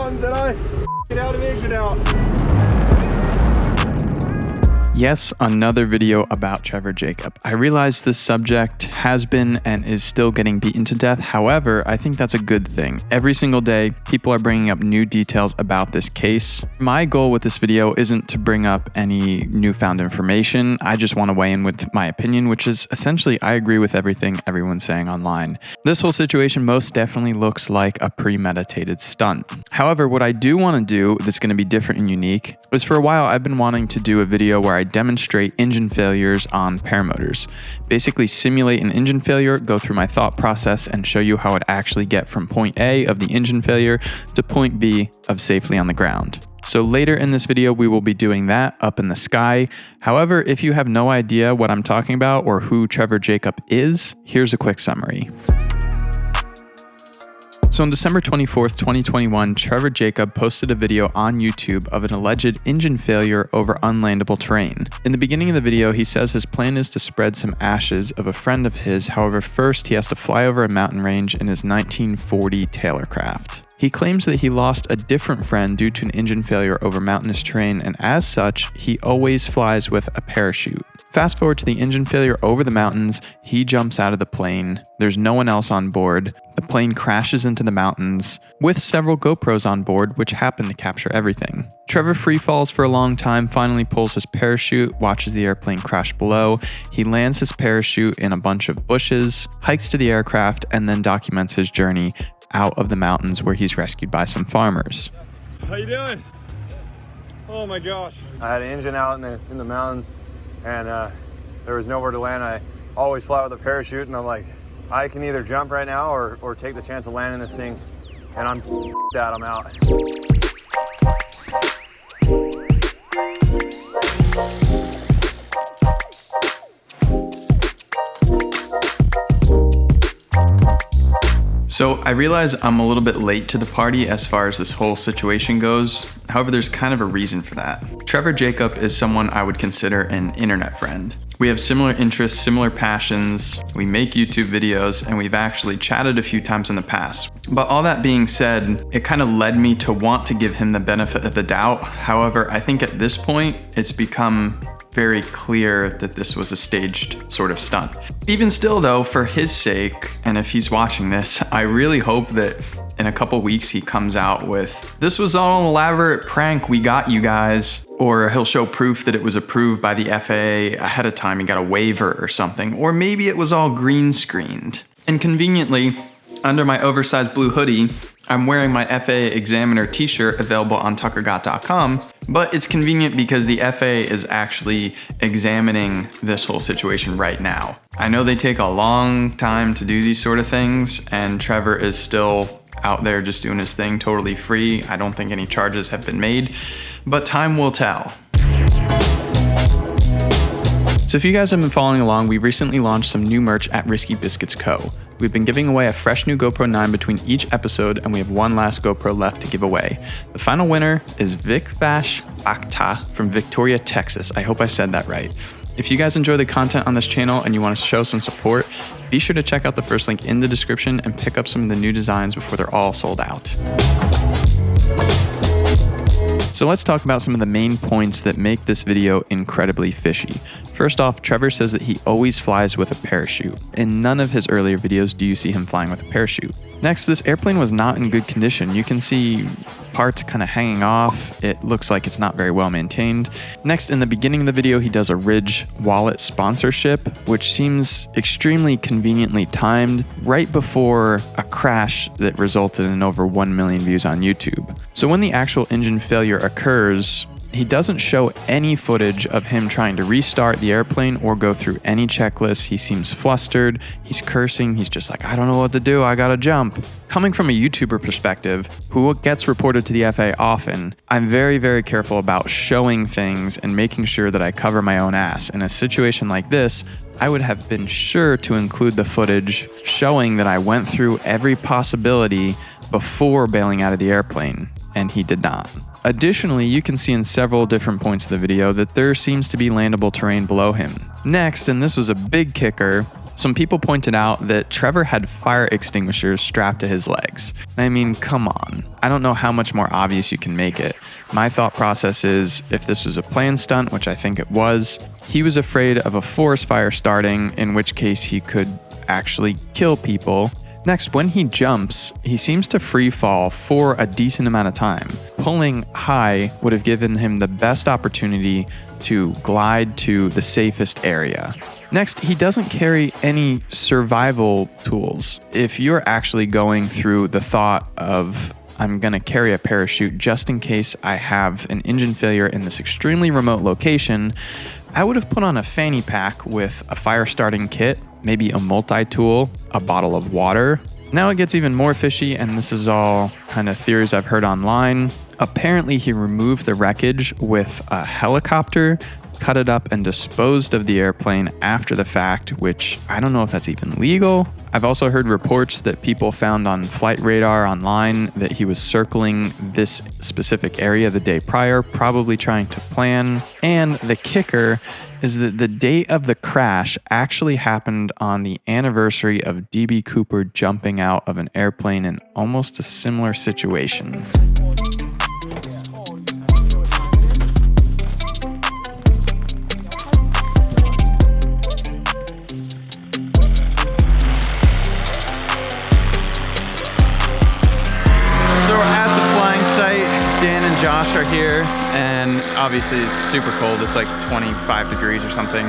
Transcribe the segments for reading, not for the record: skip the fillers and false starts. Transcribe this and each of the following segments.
mountains and I get out and exit out. Yes, another video about Trevor Jacob. I realize this subject has been and is still getting beaten to death. However, I think that's a good thing. Every single day, people are bringing up new details about this case. My goal with this video isn't to bring up any newfound information. I just want to weigh in with my opinion, which is essentially I agree with everything everyone's saying online. This whole situation most definitely looks like a premeditated stunt. However, what I do want to do that's going to be different and unique is for a while I've been wanting to do a video where I demonstrate engine failures on paramotors. Basically simulate an engine failure, go through my thought process, and show you how it actually get from point A of the engine failure to point B of safely on the ground. So later in this video, we will be doing that up in the sky. However, if you have no idea what I'm talking about or who Trevor Jacob is, here's a quick summary. So on December 24th, 2021, Trevor Jacob posted a video on YouTube of an alleged engine failure over unlandable terrain. In the beginning of the video, he says his plan is to spread some ashes of a friend of his. However, first he has to fly over a mountain range in his 1940 Taylorcraft. He claims that he lost a different friend due to an engine failure over mountainous terrain, and as such, he always flies with a parachute. Fast forward to the engine failure over the mountains, he jumps out of the plane. There's no one else on board. The plane crashes into the mountains with several GoPros on board, which happen to capture everything. Trevor free falls for a long time, finally pulls his parachute, watches the airplane crash below. He lands his parachute in a bunch of bushes, hikes to the aircraft, and then documents his journey out of the mountains where he's rescued by some farmers. How you doing? Oh my gosh. I had an engine out in the mountains and there was nowhere to land. I always fly with a parachute and I'm like, I can either jump right now or take the chance of landing this thing, and I'm that I'm out. So I realize I'm a little bit late to the party as far as this whole situation goes. However, there's kind of a reason for that. Trevor Jacob is someone I would consider an internet friend. We have similar interests, similar passions, we make YouTube videos, and we've actually chatted a few times in the past. But all that being said, it kind of led me to want to give him the benefit of the doubt. However, I think at this point, it's become very clear that this was a staged sort of stunt. Even still though, for his sake, and if he's watching this, I really hope that in a couple weeks he comes out with, "This was all an elaborate prank, we got you guys," or he'll show proof that it was approved by the FAA ahead of time, he got a waiver or something, or maybe it was all green screened. And conveniently, under my oversized blue hoodie, I'm wearing my FAA Examiner t-shirt available on tuckergott.com, but it's convenient because the FAA is actually examining this whole situation right now. I know they take a long time to do these sort of things, and Trevor is still out there just doing his thing totally free. I don't think any charges have been made, but time will tell. So if you guys have been following along, we recently launched some new merch at Risky Biscuits Co. We've been giving away a fresh new GoPro 9 between each episode, and we have one last GoPro left to give away. The final winner is Vikvash Akhta from Victoria, Texas. I hope I said that right. If you guys enjoy the content on this channel and you want to show some support, be sure to check out the first link in the description and pick up some of the new designs before they're all sold out. So let's talk about some of the main points that make this video incredibly fishy. First off, Trevor says that he always flies with a parachute. In none of his earlier videos do you see him flying with a parachute. Next, this airplane was not in good condition. You can see parts kind of hanging off. It looks like it's not very well maintained. Next, in the beginning of the video, he does a Ridge wallet sponsorship, which seems extremely conveniently timed right before a crash that resulted in over 1 million views on YouTube. So when the actual engine failure occurs, he doesn't show any footage of him trying to restart the airplane or go through any checklists. He seems flustered, he's cursing, he's just like, I don't know what to do, I gotta jump. Coming from a YouTuber perspective, who gets reported to the FAA often, I'm very, very careful about showing things and making sure that I cover my own ass. In a situation like this, I would have been sure to include the footage showing that I went through every possibility before bailing out of the airplane, and he did not. Additionally, you can see in several different points of the video that there seems to be landable terrain below him. Next, and this was a big kicker, Some people pointed out that Trevor had fire extinguishers strapped to his legs. I mean, come on. I don't know how much more obvious you can make it. My thought process is, if this was a planned stunt, which I think it was, he was afraid of a forest fire starting, in which case he could actually kill people. Next, when he jumps, he seems to free fall for a decent amount of time. Pulling high would have given him the best opportunity to glide to the safest area. Next, he doesn't carry any survival tools. If you're actually going through the thought of, I'm gonna carry a parachute just in case I have an engine failure in this extremely remote location, I would have put on a fanny pack with a fire starting kit, maybe a multi-tool, a bottle of water. Now it gets even more fishy, and this is all kind of theories I've heard online. Apparently he removed the wreckage with a helicopter, cut it up and disposed of the airplane after the fact, which I don't know if that's even legal. I've also heard reports that people found on flight radar online that he was circling this specific area the day prior, probably trying to plan. And the kicker is that the date of the crash actually happened on the anniversary of DB Cooper jumping out of an airplane in almost a similar situation. Josh are here, and obviously it's super cold. It's like 25 degrees or something.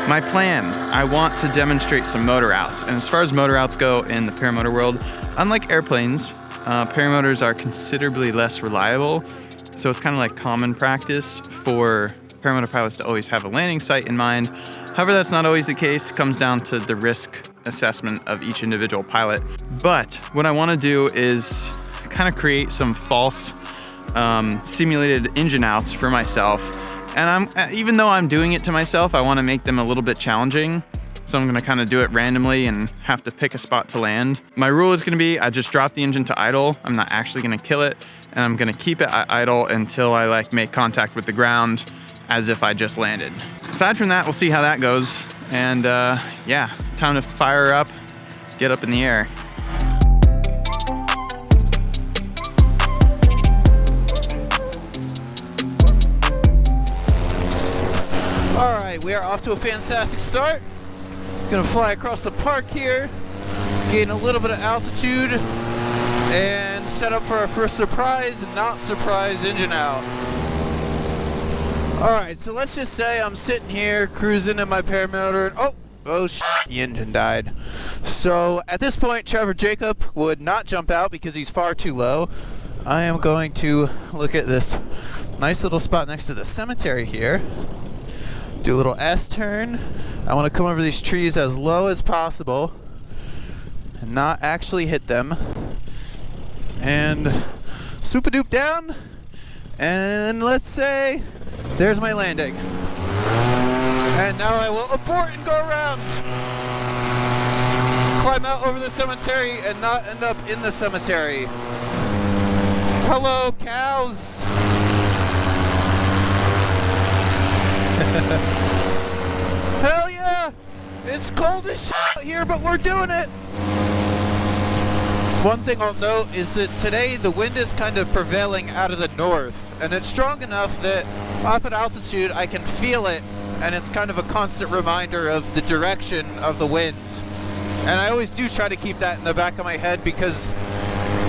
My plan, I want to demonstrate some motor outs. And as far as motor outs go in the paramotor world, unlike airplanes, paramotors are considerably less reliable. So it's kind of like common practice for paramotor pilots to always have a landing site in mind. However, that's not always the case. It comes down to the risk assessment of each individual pilot. But what I want to do is kind of create some false simulated engine outs for myself, and even though I'm doing it to myself, I want to make them a little bit challenging, so I'm going to kind of do it randomly and have to pick a spot to land. My rule is going to be, I just drop the engine to idle. I'm not actually going to kill it, and I'm going to keep it at idle until I make contact with the ground as if I just landed. Aside from that, we'll see how that goes, and yeah, time to fire up, get up in the air. Alright, we are off to a fantastic start. Gonna fly across the park here, gain a little bit of altitude, and set up for our first surprise and not surprise engine out. Alright, so let's just say I'm sitting here cruising in my paramotor, and oh shit, the engine died. So at this point, Trevor Jacob would not jump out because he's far too low. I am going to look at this nice little spot next to the cemetery here. Do a little S-turn. I want to come over these trees as low as possible and not actually hit them. And swoop-a-doop down. And let's say there's my landing. And now I will abort and go around. Climb out over the cemetery and not end up in the cemetery. Hello, cows. Hell yeah! It's cold as shit out here, but we're doing it! One thing I'll note is that today the wind is kind of prevailing out of the north, and it's strong enough that up at altitude I can feel it, and it's kind of a constant reminder of the direction of the wind. And I always do try to keep that in the back of my head, because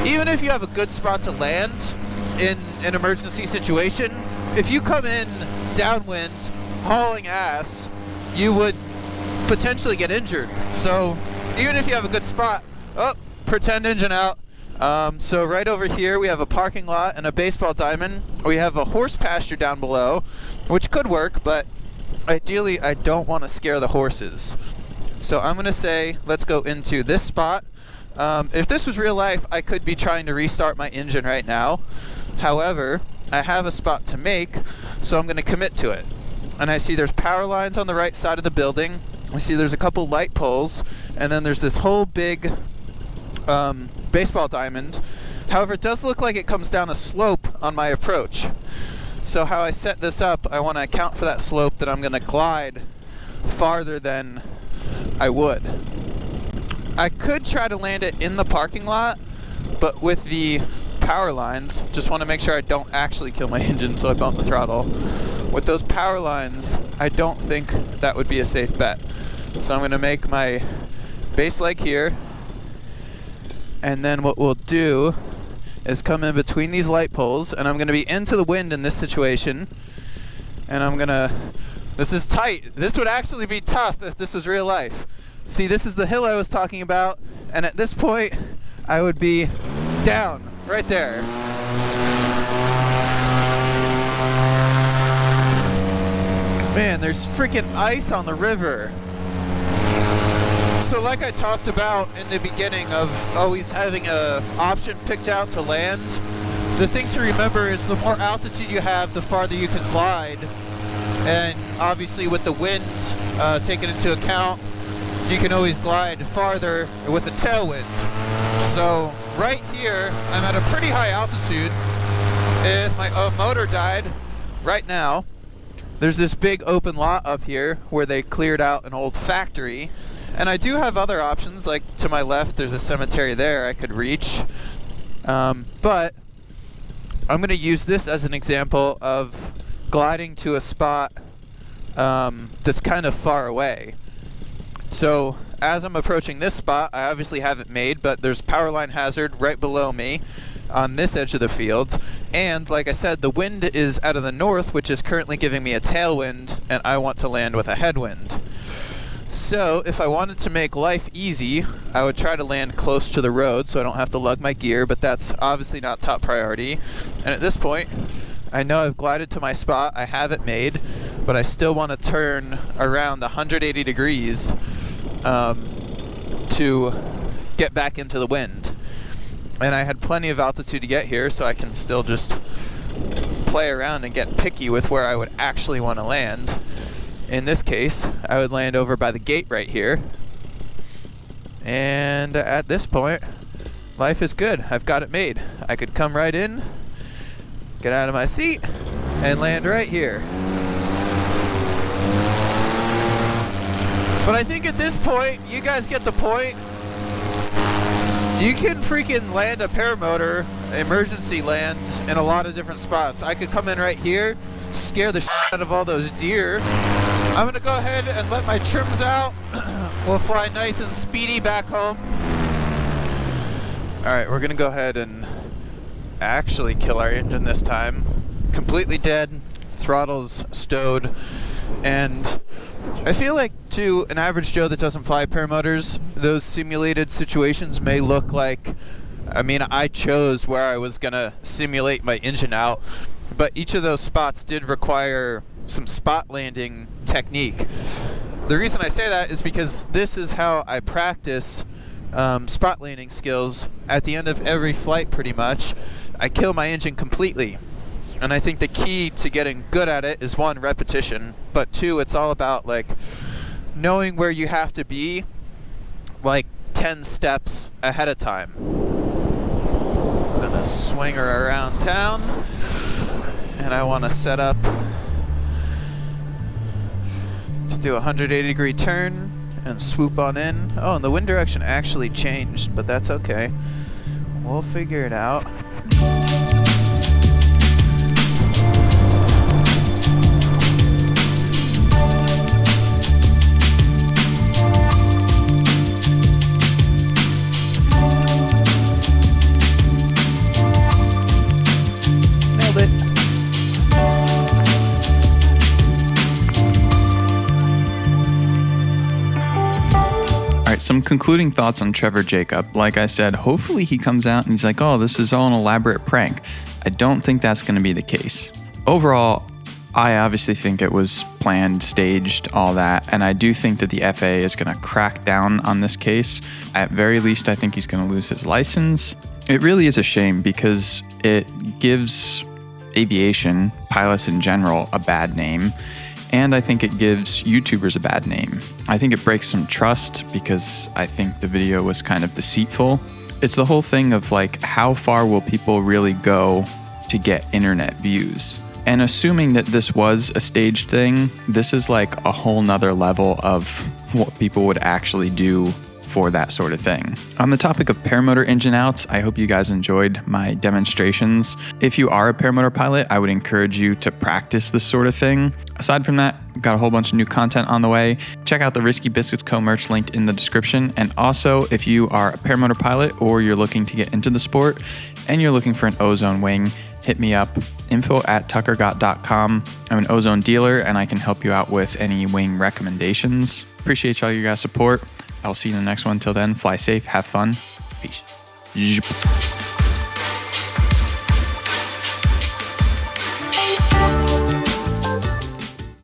even if you have a good spot to land in an emergency situation, if you come in downwind hauling ass, you would potentially get injured. So even if you have a good spot, pretend engine out. So right over here we have a parking lot and a baseball diamond. We have a horse pasture down below, which could work, but ideally I don't want to scare the horses. So I'm gonna say let's go into this spot. If this was real life, I could be trying to restart my engine right now. However, I have a spot to make, so I'm going to commit to it. And I see there's power lines on the right side of the building. I see there's a couple light poles, and then there's this whole big baseball diamond. However, it does look like it comes down a slope on my approach. So how I set this up, I want to account for that slope that I'm going to glide farther than I would. I could try to land it in the parking lot, but with the power lines, just want to make sure I don't actually kill my engine, so I bump the throttle. With those power lines, I don't think that would be a safe bet. So I'm going to make my base leg here, and then what we'll do is come in between these light poles, and I'm going to be into the wind in this situation, and I'm going to... This is tight. This would actually be tough if this was real life. See, this is the hill I was talking about, and at this point, I would be down, right there. Man, there's freaking ice on the river. So like I talked about in the beginning of always having a option picked out to land, the thing to remember is the more altitude you have, the farther you can glide. And obviously with the wind taken into account, you can always glide farther with the tailwind. So right here, I'm at a pretty high altitude. If my motor died right now, there's this big open lot up here where they cleared out an old factory. And I do have other options, like to my left, there's a cemetery there I could reach. But I'm going to use this as an example of gliding to a spot that's kind of far away. So as I'm approaching this spot, I obviously have it made, but there's power line hazard right below me on this edge of the field. And like I said, the wind is out of the north, which is currently giving me a tailwind, and I want to land with a headwind. So if I wanted to make life easy, I would try to land close to the road so I don't have to lug my gear, but that's obviously not top priority. And at this point, I know I've glided to my spot, I have it made, but I still want to turn around 180 degrees to get back into the wind. And I had plenty of altitude to get here, so I can still just play around and get picky with where I would actually want to land. In this case, I would land over by the gate right here. And at this point, life is good. I've got it made. I could come right in, get out of my seat, and land right here. But I think at this point, you guys get the point. You can freaking land a paramotor, emergency land, in a lot of different spots. I could come in right here, scare the shit out of all those deer. I'm gonna go ahead and let my trims out. We'll fly nice and speedy back home. Alright, we're gonna go ahead and actually kill our engine this time. Completely dead, throttle's stowed, and I feel like to an average Joe that doesn't fly paramotors, those simulated situations may look like, I mean, I chose where I was gonna simulate my engine out, but each of those spots did require some spot landing technique. The reason I say that is because this is how I practice spot landing skills. At the end of every flight, pretty much, I kill my engine completely. And I think the key to getting good at it is, one, repetition, but two, it's all about like knowing where you have to be like 10 steps ahead of time. I'm gonna swing her around town, and I want to set up to do a 180-degree turn and swoop on in. Oh, and the wind direction actually changed, but that's okay. We'll figure it out. Some concluding thoughts on Trevor Jacob. Like I said, hopefully he comes out and he's like, oh, this is all an elaborate prank. I don't think that's going to be the case. Overall, I obviously think it was planned, staged, all that, and I do think that the FAA is going to crack down on this case. At very least, I think he's going to lose his license. It really is a shame because it gives aviation, pilots in general, a bad name. And I think it gives YouTubers a bad name. I think it breaks some trust because I think the video was kind of deceitful. It's the whole thing of like, how far will people really go to get internet views? And assuming that this was a staged thing, this is like a whole nother level of what people would actually do for that sort of thing. On the topic of paramotor engine outs, I hope you guys enjoyed my demonstrations. If you are a paramotor pilot, I would encourage you to practice this sort of thing. Aside from that, I've got a whole bunch of new content on the way. Check out the Risky Biscuits co-merch linked in the description. And also, if you are a paramotor pilot or you're looking to get into the sport and you're looking for an ozone wing, hit me up, info@tuckergott.com. I'm an ozone dealer and I can help you out with any wing recommendations. Appreciate all your guys' support. I'll see you in the next one. Till then, fly safe, have fun. Peace.